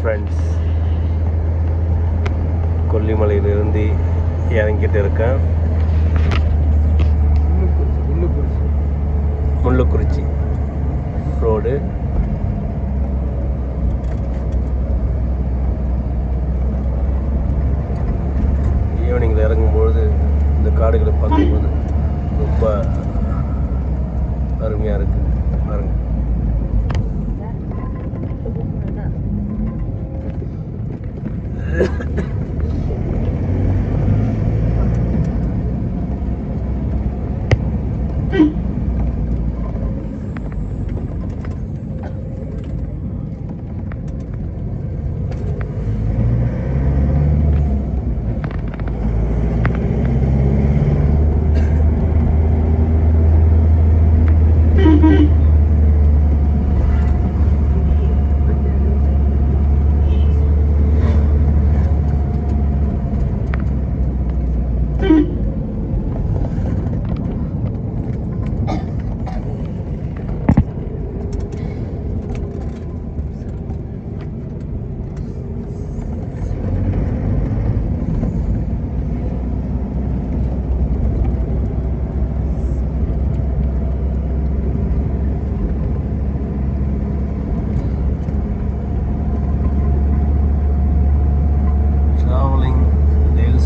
Friends, கொல்லிமலையிலிருந்து இறங்கிட்டு இருக்கேன். Mullukurichi road. ஈவினிங்கில் இறங்கும்பொழுது இந்த காடுகளை பார்க்கும்போது ரொம்ப அருமையாக இருக்குது. பாருங்க,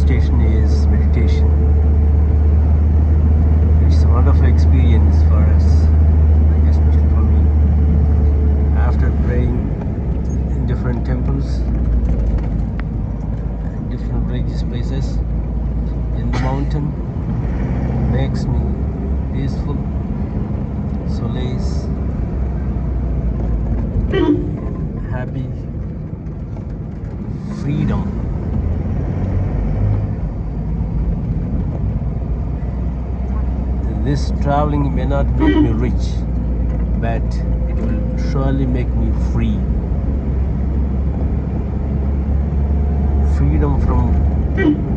station is meditation. It's a wonderful experience for us, especially for me. After praying in different temples and different religious places in the mountain, makes me peaceful, solace, happy, freedom. This traveling may not make me rich, but it will surely make me free. Freedom from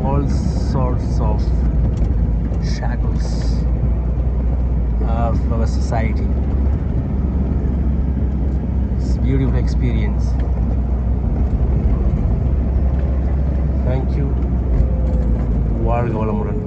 all sorts of shackles of our society. It's a beautiful experience. Thank you. வாழ்க வளமுடன்.